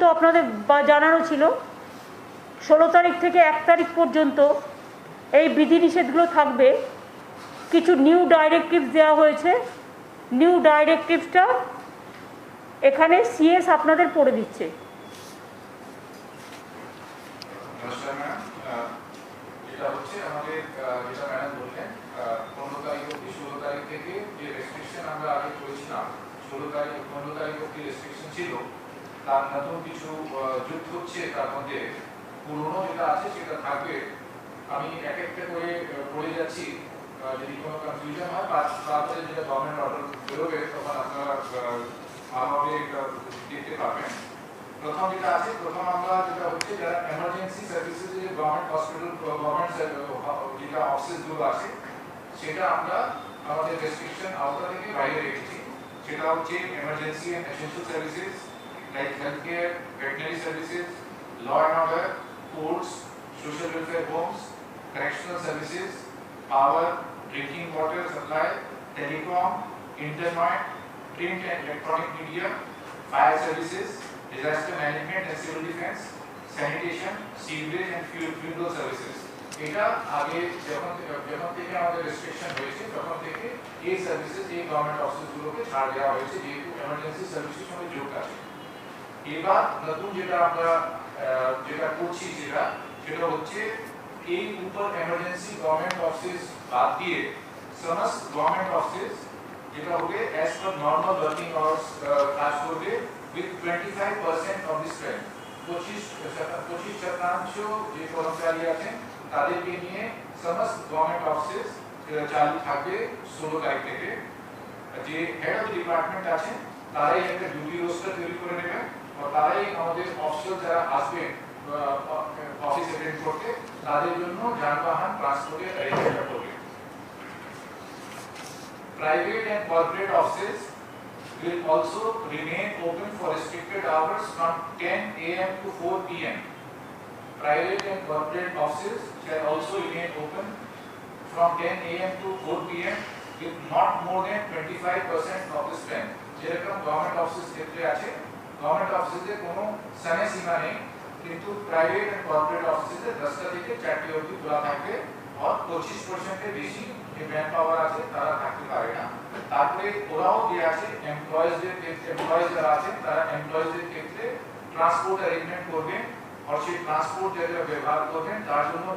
তো আপনাদের জানানো ছিল 16 তারিখ থেকে 1 তারিখ পর্যন্ত এই বিধিনিষেধগুলো থাকবে। কিছু নিউ ডাইরেক্টিভস দেওয়া হয়েছে। নিউ ডাইরেক্টিভসটা এখানে সিএস আপনাদের পড়ে দিচ্ছে। নমস্কার ম্যাম, যেটা হচ্ছে আমাদের যেটা ম্যাডাম বললেন 15 তারিখ অব্দি 16 তারিখ থেকে যে রেস্ট্রিকশন আমরা আগে করেছিলাম 15 তারিখ অব্দি রেস্ট্রিকশন ছিল, তার নতুন কিছু যুক্ত হচ্ছে। তার মধ্যে পুরনো যেটা আছে সেটা থাকবে। আমি এক একটা করে পড়ে যাচ্ছি, যদি কোনো কনফিউশন হয় তারপরে যেটা গভর্নমেন্ট অর্ডার বেরোবে তখন আপনারা ভালোভাবে দেখতে পাবেন। প্রথম যেটা আছে, প্রথম আমরা যেটা হচ্ছে যারা এমার্জেন্সি সার্ভিসেস যে গভর্নমেন্ট হসপিটাল গভর্নমেন্ট যেটা অফিসগুলো আছে সেটা আমরা আমাদের রেস্ট্রিকশন আওতা থেকে বাইরে রেখেছি। সেটা হচ্ছে emergency and essential services like health care, veterinary services, law and order, courts, social welfare homes, correctional services, power, drinking water supply, telecom, internet, print and electronic media, fire services, disaster management and civil defense, sanitation, sewerage and funeral services. এটা আগে যখন থেকে আমাদের restriction হয়েছে তখন থেকে এই services এই গভর্নমেন্ট অফিসগুলোকে ছাড় দেওয়া হয়েছে, যেহেতু এমার্জেন্সি সার্ভিসের সঙ্গে যুক্ত আছে। এবার নতুন যেটা আমরা যেটা করছি সেটা হচ্ছে এই ऊपर इमरजेंसी गवर्नमेंट ऑफिस बात दिए समस्त गवर्नमेंट ऑफिस যেটা হবে as per normal working hours কাজ করবে with 25% of the strength। 25% যে কর্মচারী আছেন তাদেরকে নিয়ে সমস্ত গভর্নমেন্ট অফিস চালু থাকবে 16 তারিখ থেকে। যে হেড অফ ডিপার্টমেন্ট আছেন তারাই একটা ডিউটি রোস্টার তৈরি করে নেবেন আর তারাই আমাদের অফিসার যারা আসবেন অফিস অ্যাটেন্ড করতে তাদের জন্য যানবাহন ট্রান্সপোর্টের অ্যারেঞ্জমেন্ট করবে। Private and corporate offices will also remain open for restricted hours from 10 a.m. to 4 p.m. Private and corporate offices shall also remain open from 10 a.m. to 4 p.m. with not more than 25% of the strength। যেরকম government office ক্ষেত্রে আছে, government অফিসে কোনো সময় সীমা নেই, কিন্তু private and corporate অফিসে 10টা থেকে 4টা অবধি খোলা থাকবে আর 25% এর বেশি যে ম্যান পাওয়ার আছে তারা থাকতে পারে না। তারপরে ওরাও যে আছে এমপ্লয়িজদের ক্ষেত্রে, এমপ্লয়িজ যারা আছেন তারা এমপ্লয়িজদের ক্ষেত্রে ট্রান্সপোর্ট অ্যারেঞ্জমেন্ট করবেন আর সেই ট্রান্সপোর্ট যেটা ব্যবহার করবেন তার জন্য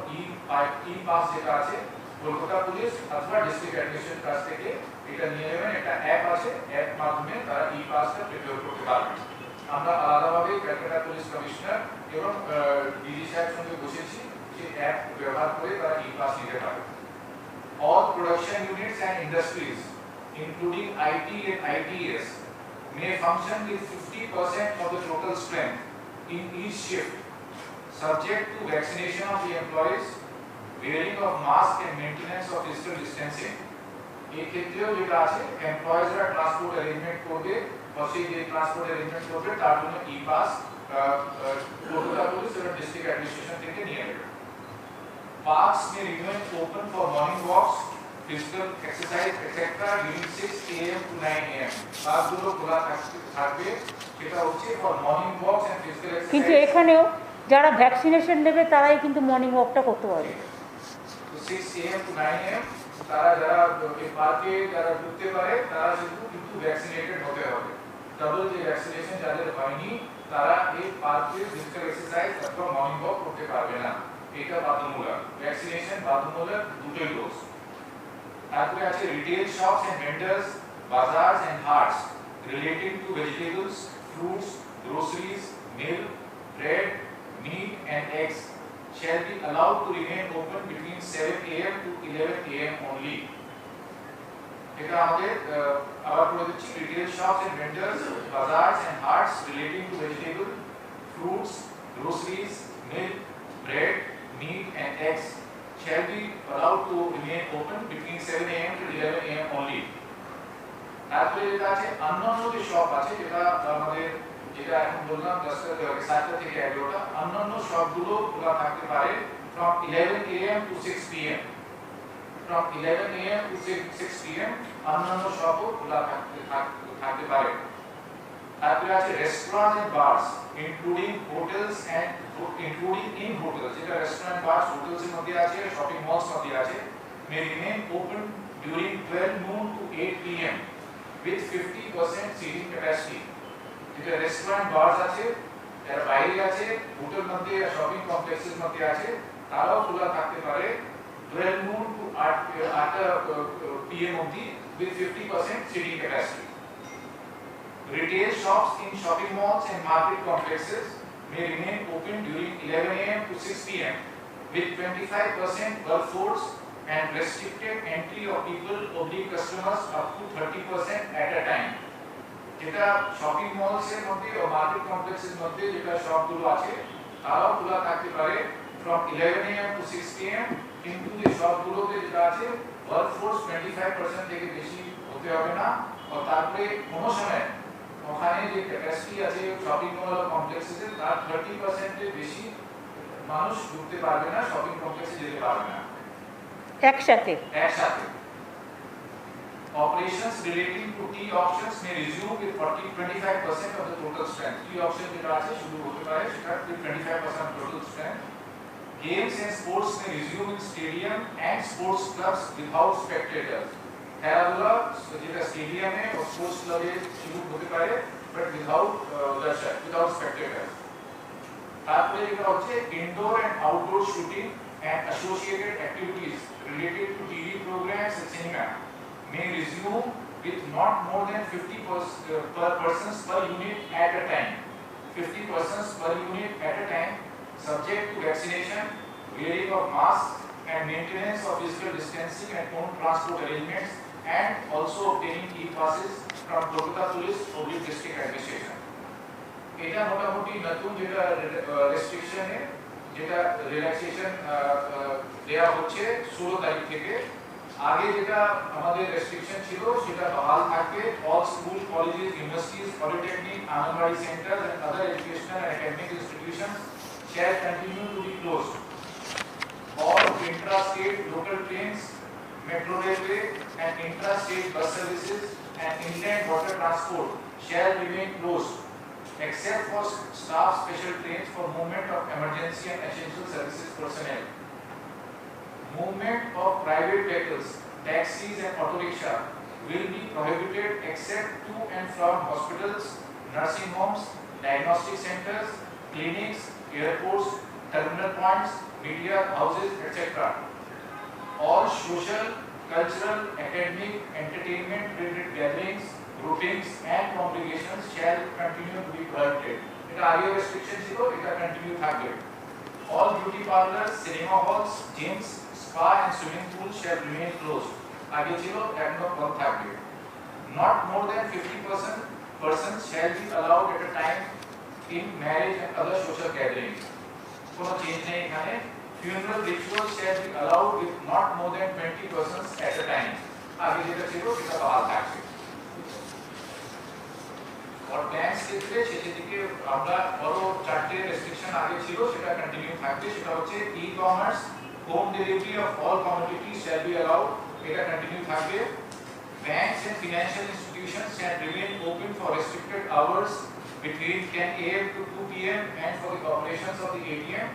ই পাস যেটা আছে কলকাতা পুলিশ অথবা ডিস্ট্রিক্ট অ্যাডমিনিস্ট্রেশন কাছ থেকে এটা নিয়ে নেবেন। একটা অ্যাপ আছে, অ্যাপ মাধ্যমে তারা ই পাসটা প্রিপেয়ার করতে পারবেন। আমরা আলাদাভাবে ক্যালকাটা পুলিশ কমিশনার এবং ডিজি সাহেবের সঙ্গে বসেছি যে অ্যাপ ব্যবহার করে তারা ই পাস নিতে পারে। All production units and industries including IT and ITS may function with 50% of the total strength in each shift subject to vaccination of the employees, wearing of mask and maintenance of physical distancing। এই ক্ষেত্রেও যেটা আছে এমপ্লয়িজরা transport arrangement করবে আর সেই যে transport arrangement করবে তার জন্য ই পাস কলকাতা পুলিশ এবং ডিস্ট্রিক্ট অ্যাডমিনিস্ট্রেশন থেকে নিয়ে নেবে। Parks may remain open for morning walks, physical exercise, etc. during 6 a.m. to 9 a.m. পার্কগুলো খোলা থাকবে, সেটা হচ্ছে for morning walks and physical exercise। কিন্তু এখানেও যারা ভ্যাকসিনেশন নেবে তারাই কিন্তু মর্নিং ওয়াকটা করতে পারবে। 6 a.m. to 9 a.m. তারা যারা এই পার্কে যারা ঢুকতে পারে তারা কিন্তু ভ্যাকসিনেটেড হতে হবে। ডাবল যে ভ্যাকসিনেশন যাদের হয়নি তারা এই পার্কে ফিজিক্যাল এক্সারসাইজ অথবা মর্নিং ওয়াক করতে পারবে না। এটা বাধ্যতামূলক, ভ্যাকসিনেশন বাধ্যতামূলক দুটোই ডোজ। তারপরে আছে retail shops and vendors, bazaars and haats relating to vegetables, fruits, groceries, milk, bread, meat and eggs shall be allowed to remain open between 7 a.m. to 11 a.m. only। এটা আমাদের আবার বলে দিচ্ছি, retail shops and vendors, bazaars and haats relating to vegetable, fruits, groceries, milk, bread, meat and eggs shall be allowed to remain open between 7 a.m. to 11 a.m. only। তারপরে যেটা আছে অন্যান্য যে শপ আছে যেটা আমাদের যেটা এখন বললাম 10টা থেকে 7টা থেকে 11টা, অন্যান্য শপগুলো খোলা থাকতে পারে from 11 a.m. to 6 p.m. from 11 a.m. to 6 p.m. অন্যান্য শপও খোলা থাকতে পারে। তারপরে আছে restaurant and bars including hotels and including in hotels, যেটা রেস্টুরেন্ট বারস হোটেলস এর মধ্যে আছে, শপিং মলস মধ্যে আছে, may remain open during 12 noon to 8 pm with 50% seating capacity. যেটা রেস্টুরেন্ট বারস আছে, যারা বাইরে আছে, হোটেল মধ্যে শপিং কমপ্লেক্সের মধ্যে আছে, তারাও খোলা থাকতে পারে 12 noon to 8 pm অবধি with 50% seating capacity. Retail shops in shopping malls and market complexes may remain open during 11 am to 6 pm with 25% workforce and restricted entry of people oblique customers up to 30% at a time. যেটা shopping malls এর মধ্যে ও market কমপ্লেক্সের মধ্যে যেটা শপগুলো আছে তারাও খোলা থাকতে পারে from 11 am to 6 pm, কিন্তু যে শপগুলোতে যেটা আছে ওয়ার্কফোর্স 25% থেকে বেশি হতে হবে না, আর তারপরে কোনো সময় ওখানে যে ক্যাপাসিটি আছে শপিং মল ও কমপ্লেক্সে তার 30% এর বেশি মানুষ ঢুকতে পারবে না, শপিং কমপ্লেক্সে যেতে পারবে না একসাথে। Operations relating to tea auctions may resume with 25% of the total strength. Tea auction যেটা আছে শুরু হতে পারে সেটা 25% total strength. Games and sports may resume in stadium and sports clubs without spectators. খেলাধুলা যেটা স্টেডিয়ামে ও স্পোর্টস ক্লাবে শুরু হতে পারে but without spectators. তারপরে যেটা হচ্ছে indoor and outdoor shooting and associated activities related to TV programs and cinema may resume with not more than 50 persons per unit at a time. 50 persons per unit at a time, subject to vaccination, wearing of masks, and maintenance of physical distancing and own transport arrangements, and also obtaining e-passes from Kolkata Police or District Administration. এটা মোটামুটি নতুন যেটা রেস্ট্রিকশনে যেটা relaxation দেয়া হচ্ছে 16 তারিখ থেকে। আগে যেটা আমাদের রেস্ট্রিকশন ছিল সেটা বহাল থাকবে। All school, colleges, universities, polytechnic, anganwadi centre and other educational and academic institutions shall continue to be closed. All intra-state local trains, metro railway and intra-state bus services and inland water transport shall remain closed except for staff special trains for movement of emergency and essential services personnel. Movement of private vehicles, taxis and auto rickshaw will be prohibited except to and from hospitals, nursing homes, diagnostic centers, clinics, airports, terminal points, media houses, etc. All social, cultural, academic, entertainment related gatherings, groupings and congregations shall continue to be prohibited. এটা আগে restriction ছিল, এটা continue থাকবে। All beauty parlors, cinema halls, gyms, spa and swimming pools shall remain closed. আগে ছিল, এখনো বন্ধ থাকবে। Not more than 50% persons shall be allowed at a time in marriage and other social gatherings. কোনো change নেই এখানে। Funeral rituals shall be allowed with not more than 20 persons at a time. আগে যেটা ছিল সেটা বহাল থাকবে। और ব্যাংক ক্ষেত্রে সেদিকে আমরা বড় চারটে রেস্ট্রিকশন আগে ছিল সেটা কন্টিনিউ থাকবে। সেটা হচ্ছে e-commerce, home delivery of all commodities shall be allowed, এটা কন্টিনিউ থাকবে। Banks and financial institutions shall remain open for restricted hours between 10 am to 2 pm and for the operations of the ATM.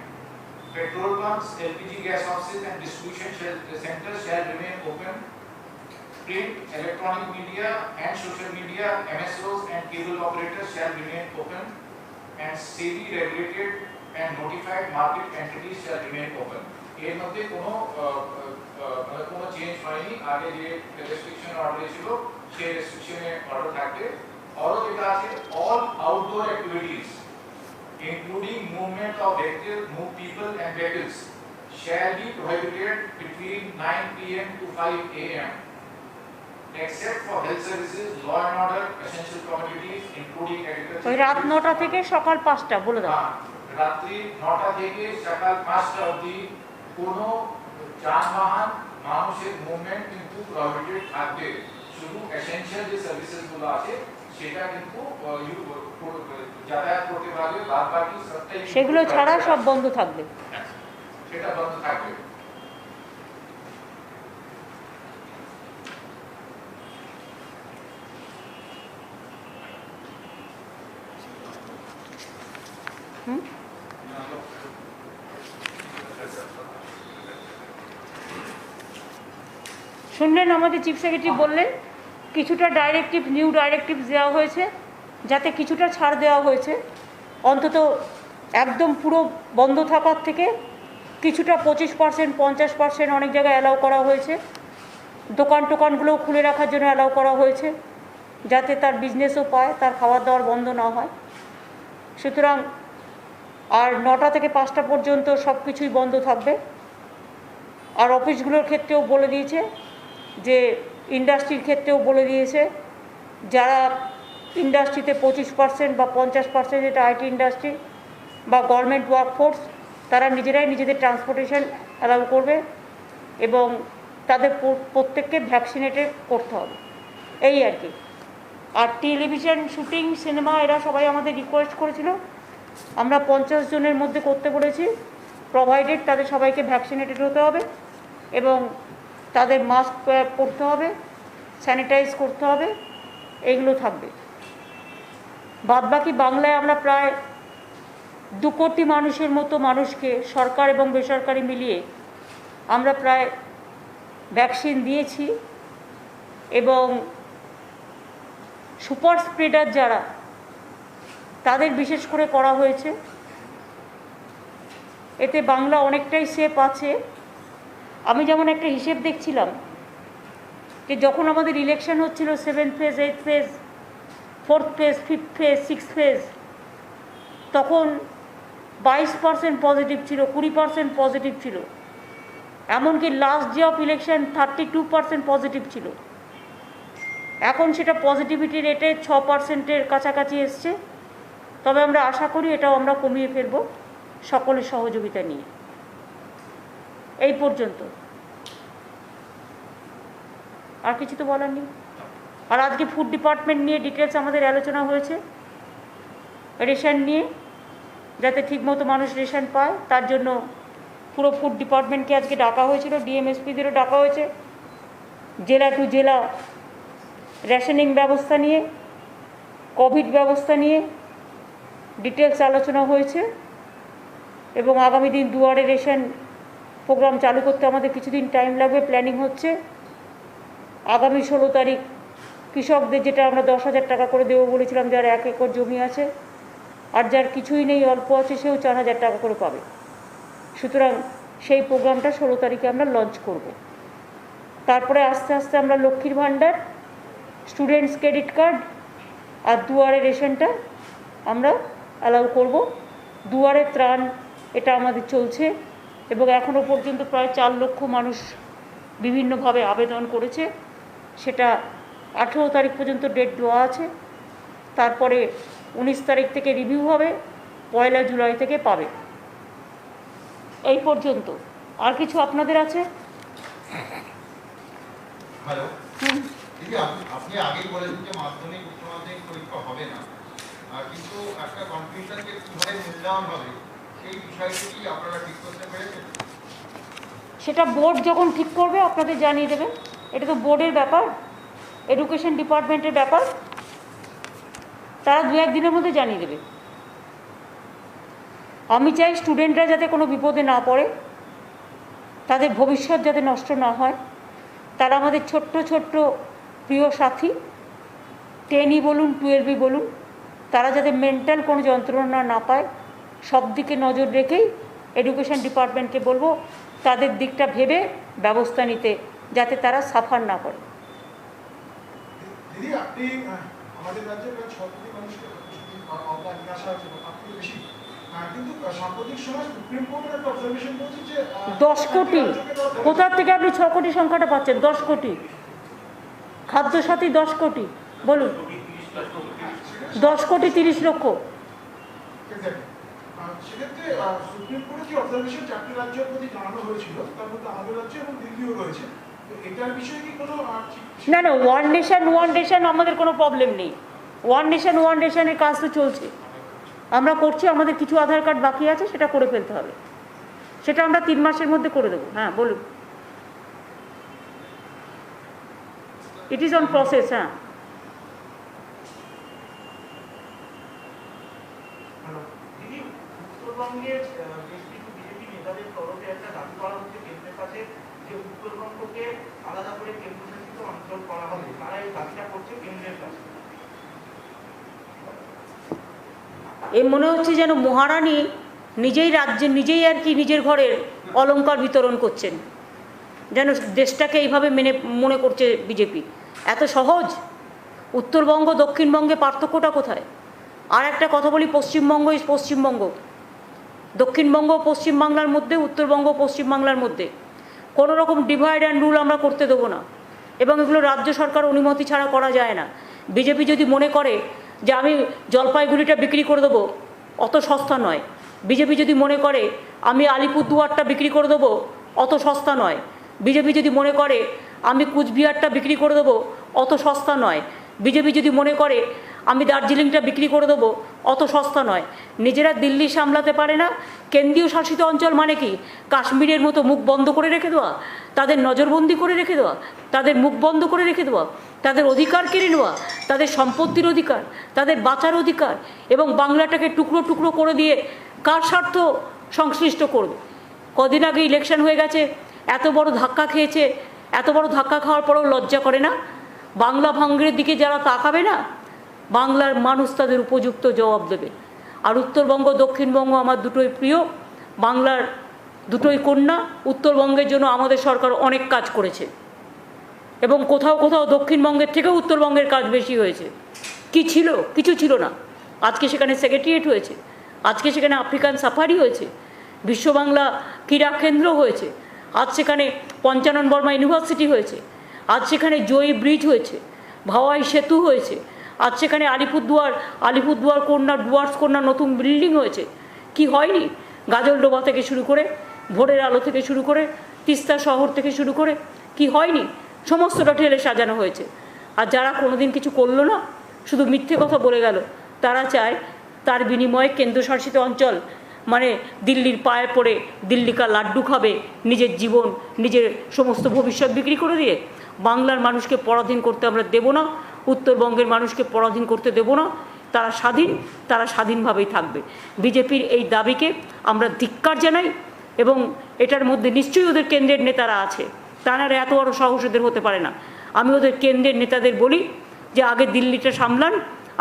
Petrol pumps, LPG gas offices and distribution centers shall remain open. Print, electronic media and social media, MSOs and cable operators shall remain open, and SEBI regulated and notified market entities shall remain open. এর মধ্যে কোনো change হয়নি। আগে যে restriction order ছিল সেই রেস্ট্রিকশনে order থাকবে। আরো যেটা আছে all outdoor activities including movement of vehicles, move people and vehicles shall be prohibited between 9 pm to 5 am. Except for health services, law and order, essential commodities including agriculture. ওই রাত 9টা থেকে সকাল 5টা বলে দাও। রাত্রি 9টা থেকে সকাল 5টা অবধি কোনো যানবাহন মানুষের মুভমেন্ট কিন্তু প্রহিবিটেড থাকবে। শুধু এসেনশিয়াল যে সার্ভিসেস গুলো আছে সেটা কিন্তু যাতায়াত করতে পারবে, বাদ বাকি সবটাই সেগুলো ছাড়া সব বন্ধ থাকবে। সেটা বন্ধ থাকবে। শুনলেন আমাদের চিফ সেক্রেটারি বললেন কিছুটা ডাইরেক্টিভ নিউ ডাইরেক্টিভ দেওয়া হয়েছে, যাতে কিছুটা ছাড় দেওয়া হয়েছে, অন্তত একদম পুরো বন্ধ থাকার থেকে কিছুটা 25%, 50% অনেক জায়গায় অ্যালাউ করা হয়েছে। দোকানগুলোও খুলে রাখার জন্য অ্যালাউ করা হয়েছে, যাতে তার বিজনেসও পায়, তার খাবার দাবার বন্ধ না হয়। সুতরাং আর 9টা থেকে 5টা পর্যন্ত সব কিছুই বন্ধ থাকবে। আর অফিসগুলোর ক্ষেত্রেও বলে দিয়েছে, যে ইন্ডাস্ট্রির ক্ষেত্রেও বলে দিয়েছে, যারা ইন্ডাস্ট্রিতে 25% বা 50%, যেটা আইটি ইন্ডাস্ট্রি বা গভর্নমেন্ট ওয়ার্কফোর্স, তারা নিজেরাই নিজেদের ট্রান্সপোর্টেশন অ্যালাউ করবে এবং তাদের প্রত্যেককে ভ্যাকসিনেটেড করতে হবে, এই আর কি। আর টেলিভিশন শুটিং, সিনেমা, এরা সবাই আমাদের রিকোয়েস্ট করেছিল, আমরা 50 জনের মধ্যে করতে বলেছি, প্রোভাইডেড তাদের সবাইকে ভ্যাকসিনেটেড হতে হবে এবং তাদের মাস্ক পরতে হবে, স্যানিটাইজ করতে হবে, এইগুলো থাকবে। বাদবাকি বাংলায় আমরা প্রায় 2 কোটি মানুষের মতো মানুষকে, সরকার এবং বেসরকারি মিলিয়ে আমরা প্রায় ভ্যাকসিন দিয়েছি এবং সুপার স্প্রেডার যারা, তাদের বিশেষ করে করা হয়েছে। এতে বাংলা অনেকটাই সেফ আছে। আমি যেমন একটা হিসেব দেখছিলাম, যে যখন আমাদের ইলেকশন হচ্ছিল 7th phase, 8th phase, 4th phase, 5th phase, 6th phase, তখন 22% পজিটিভ ছিল, 20% পজিটিভ ছিল, এমনকি last day of election 32% positive ছিল। এখন সেটা পজিটিভিটি রেটে 6%-এর কাছাকাছি এসছে। তবে আমরা আশা করি এটাও আমরা কমিয়ে ফেলব সকলের সহযোগিতা নিয়ে। এই পর্যন্ত, আর কিছু তো বলার নেই। আর আজকে ফুড ডিপার্টমেন্ট নিয়ে ডিটেলস আমাদের আলোচনা হয়েছে, রেশন নিয়ে, যাতে ঠিকমতো মানুষ রেশন পায়, তার জন্য পুরো ফুড ডিপার্টমেন্টকে আজকে ডাকা হয়েছিল, ডিএমএসপিদেরও ডাকা হয়েছে। জেলা টু জেলা রেশনিং ব্যবস্থা নিয়ে, কোভিড ব্যবস্থা নিয়ে ডিটেলস আলোচনা হয়েছে এবং আগামী দিন দুয়ারে রেশন প্রোগ্রাম চালু করতে আমাদের কিছুদিন টাইম লাগবে, প্ল্যানিং হচ্ছে। আগামী 16 তারিখ কৃষকদের, যেটা আমরা 10,000 টাকা করে দেবো বলেছিলাম, যার 1 একর জমি আছে আর যার কিছুই নেই, অল্প আছে, সেও 4,000 টাকা করে পাবে। সুতরাং সেই প্রোগ্রামটা 16 তারিখে আমরা লঞ্চ করব। তারপরে আস্তে আস্তে আমরা লক্ষ্মীর ভাণ্ডার, স্টুডেন্টস ক্রেডিট কার্ড আর দুয়ারে রেশনটা আমরা অ্যালাউ করব। দুয়ারে ত্রাণ, এটা আমাদের চলছে এবং এখনও পর্যন্ত প্রায় 4 লক্ষ মানুষ বিভিন্নভাবে আবেদন করেছে। সেটা 18 তারিখ পর্যন্ত ডেট দেওয়া আছে। তারপরে 19 তারিখ থেকে রিভিউ হবে, 1 জুলাই থেকে পাবে। এই পর্যন্ত। আর কিছু আপনাদের আছে? হ্যালো, দিদি, আপনি আগেই বলেছেন যে মাধ্যমিক উচ্চ মাধ্যমিক পরীক্ষা হবে না, কিন্তু একটা কনফিউশনকে কিভাবে মূল্যায়ন হবে সেই বিষয়টি কি আপনারা ঠিক করতে পেরেছেন? সেটা বোর্ড যখন ঠিক করবে আপনাদের জানিয়ে দেবে। এটা তো বোর্ডের ব্যাপার, এডুকেশন ডিপার্টমেন্টের ব্যাপার, তারা 2-1 দিনের মধ্যে জানিয়ে দেবে। আমি চাই স্টুডেন্টরা যাতে কোনো বিপদে না পড়ে, তাদের ভবিষ্যৎ যাতে নষ্ট না হয়। তারা আমাদের ছোট্ট ছোট্ট প্রিয় সাথী, 10ই বলুন, 12ই বলুন, তারা যাতে মেন্টাল কোনো যন্ত্রণা না পায়, সব দিকে নজর রেখেই এডুকেশন ডিপার্টমেন্টকে বলবো তাদের দিকটা ভেবে ব্যবস্থা নিতে, যাতে তারা সাফার না করে। দিদি, আপনি আমাদের রাজ্যে প্রায় 6 কোটি মানুষকে অবদান নিয়ে আসা হয়েছে, আপনি বেশি, কিন্তু সাম্প্রতিক সময় সুপ্রিম কোর্টের একটা অবজারভেশন বলছে যে 10 কোটি, কোথার থেকে আপনি 6 কোটি সংখ্যাটা পাচ্ছেন? 10 কোটি, খাদ্যসাথী 10 কোটি, বলুন। 10 কোটি 30 লক্ষ। সেক্ষেত্রে সুপ্রিম কোর্টের যে অবজারভেশন 4টি রাজ্যের প্রতি জানানো হয়েছিল, তার মধ্যে আমাদের রাজ্য এবং দিল্লিও রয়েছে, তো এটার বিষয়ে কি কোনো না না, ওয়ান নেশন ওয়ান রেশন আমাদের কোনো প্রবলেম নেই। ওয়ান নেশন ওয়ান রেশনের কাজ তো চলছে, আমরা করছি। আমাদের কিছু আধার কার্ড বাকি আছে, সেটা করে ফেলতে হবে, সেটা আমরা 3 মাসের মধ্যে করে দেবো। হ্যাঁ, বলুন। It is on process. হ্যাঁ, দিদি, উত্তরবঙ্গের বেশ কিছু বিজেপি নেতাদের তরফে একটা দাবি করা হচ্ছে কেন্দ্রের কাছে যে উত্তরবঙ্গকে আলাদা করে কেন্দ্রশাসিত অঞ্চল করা হবে, তারা এই দাবিটা করছে কেন্দ্রের কাছে। এ মনে হচ্ছে যেন মহারানী নিজেই রাজ্যে নিজেই আর কি নিজের ঘরের অলংকার বিতরণ করছেন, যেন দেশটাকে এইভাবে মনে করছে বিজেপি। এত সহজ? উত্তরবঙ্গ দক্ষিণবঙ্গে পার্থক্যটা কোথায়? আর একটা কথা বলি, পশ্চিমবঙ্গ ইজ পশ্চিমবঙ্গ, দক্ষিণবঙ্গ পশ্চিমবাংলার মধ্যে, উত্তরবঙ্গ পশ্চিমবাংলার মধ্যে কোনো রকম ডিভাইড অ্যান্ড রুল আমরা করতে দেবো না, এবং এগুলো রাজ্য সরকার অনুমতি ছাড়া করা যায় না। বিজেপি যদি মনে করে যে আমি জলপাইগুড়িটা বিক্রি করে দেবো, অত সস্তা নয়। বিজেপি যদি মনে করে আমি আলিপুরদুয়ারটা বিক্রি করে দেবো, অত সস্তা নয়। বিজেপি যদি মনে করে আমি কুচবিহারটা বিক্রি করে দেবো, অত সস্তা নয়। বিজেপি যদি মনে করে আমি দার্জিলিংটা বিক্রি করে দেবো, অত সস্তা নয়। নিজেরা দিল্লি সামলাতে পারে না, কেন্দ্রীয় শাসিত অঞ্চল মানে কি? কাশ্মীরের মতো মুখ বন্ধ করে রেখে দেওয়া, তাদের নজরবন্দি করে রেখে দেওয়া, তাদের মুখ বন্ধ করে রেখে দেওয়া, তাদের অধিকার কেড়ে নেওয়া, তাদের সম্পত্তির অধিকার, তাদের বাঁচার অধিকার, এবং বাংলাটাকে টুকরো টুকরো করে দিয়ে কার স্বার্থ সংশ্লিষ্ট করবে? কদিন আগে ইলেকশন হয়ে গেছে, এত বড় ধাক্কা খেয়েছে, এত বড় ধাক্কা খাওয়ার পরেও লজ্জা করে না? বাংলা ভাঙড়ের দিকে যারা তাকাবে না, বাংলার মানুষ তাদের উপযুক্ত জবাব দেবে। আর উত্তরবঙ্গ দক্ষিণবঙ্গ আমার দুটোই প্রিয়, বাংলার দুটোই কন্যা। উত্তরবঙ্গের জন্য আমাদের সরকার অনেক কাজ করেছে, এবং কোথাও কোথাও দক্ষিণবঙ্গের থেকেও উত্তরবঙ্গের কাজ বেশি হয়েছে। কি ছিল? কিছু ছিল না। আজকে সেখানে সেক্রেটারিয়েট হয়েছে, আজকে সেখানে আফ্রিকান সাফারি হয়েছে, বিশ্ববাংলা ক্রীড়া কেন্দ্র হয়েছে, আজ সেখানে পঞ্চানন বর্মা ইউনিভার্সিটি হয়েছে, আজ সেখানে জয়ী ব্রিজ হয়েছে, ভাওয়াই সেতু হয়েছে, আজ সেখানে আলিপুরদুয়ার কন্যা ডুয়ার্স কন্যা নতুন বিল্ডিং হয়েছে। কি হয়নি? গাজলডোবা থেকে শুরু করে, ভোরের আলো থেকে শুরু করে, তিস্তা শহর থেকে শুরু করে, কি হয়নি? সমস্তটা ঠেলে সাজানো হয়েছে। আর যারা কোনোদিন কিছু করলো না, শুধু মিথ্যে কথা বলে গেল, তারা চায় তার বিনিময়ে কেন্দ্রশাসিত অঞ্চল মানে দিল্লির পায়ে পড়ে দিল্লিকা লাড্ডু খাবে, নিজের জীবন, নিজের সমস্ত ভবিষ্যৎ বিক্রি করে দিয়ে। বাংলার মানুষকে পরাধীন করতে আমরা দেব না, উত্তরবঙ্গের মানুষকে পরাধীন করতে দেব না। তারা স্বাধীন, তারা স্বাধীনভাবেই থাকবে। বিজেপির এই দাবিকে আমরা ধিক্কার জানাই, এবং এটার মধ্যে নিশ্চয়ই ওদের কেন্দ্রের নেতারা আছে, তারা এত বড় সাহস ওদের হতে পারে না। আমি ওদের কেন্দ্রের নেতাদের বলি যে আগে দিল্লিটা সামলান,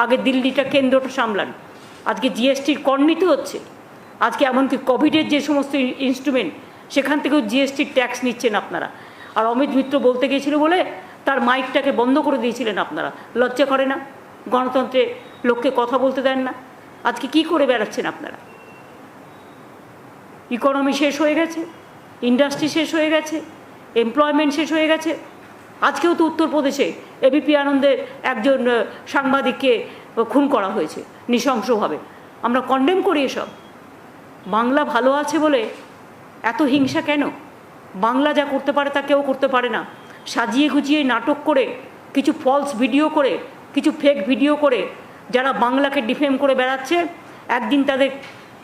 আগে দিল্লিটা কেন্দ্রটা সামলান। আজকে জিএসটির কর নিতে হচ্ছে, আজকে এমনকি কোভিডের যে সমস্ত ইনস্ট্রুমেন্ট, সেখান থেকেও জিএসটির ট্যাক্স নিচ্ছেন আপনারা। আর অমিত মিত্র বলতে গিয়েছিল বলে তার মাইকটাকে বন্ধ করে দিয়েছিলেন আপনারা। লজ্জা করে না? গণতন্ত্রে লোককে কথা বলতে দেন না। আজকে কি করে বেড়াচ্ছেন আপনারা? ইকোনমি শেষ হয়ে গেছে, ইন্ডাস্ট্রি শেষ হয়ে গেছে, এমপ্লয়মেন্ট শেষ হয়ে গেছে। আজকেও তো উত্তরপ্রদেশে এবিপি আনন্দের একজন সাংবাদিককে খুন করা হয়েছে নৃশংসভাবে। আমরা কন্ডেম করি এসব। বাংলা ভালো আছে বলে এত হিংসা কেন? বাংলা যা করতে পারে তা কেউ করতে পারে না। সাজিয়ে গুজিয়ে নাটক করে, কিছু ফলস ভিডিও করে, কিছু ফেক ভিডিও করে যারা বাংলাকে ডিফেম করে বেড়াচ্ছে, একদিন তাদের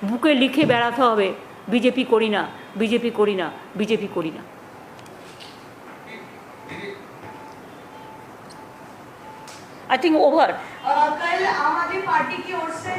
বুকে লিখে বেড়াতে হবে বিজেপি করি না, বিজেপি করি না, বিজেপি করি না। I think over. कल आम आदमी पार्टी की ओर से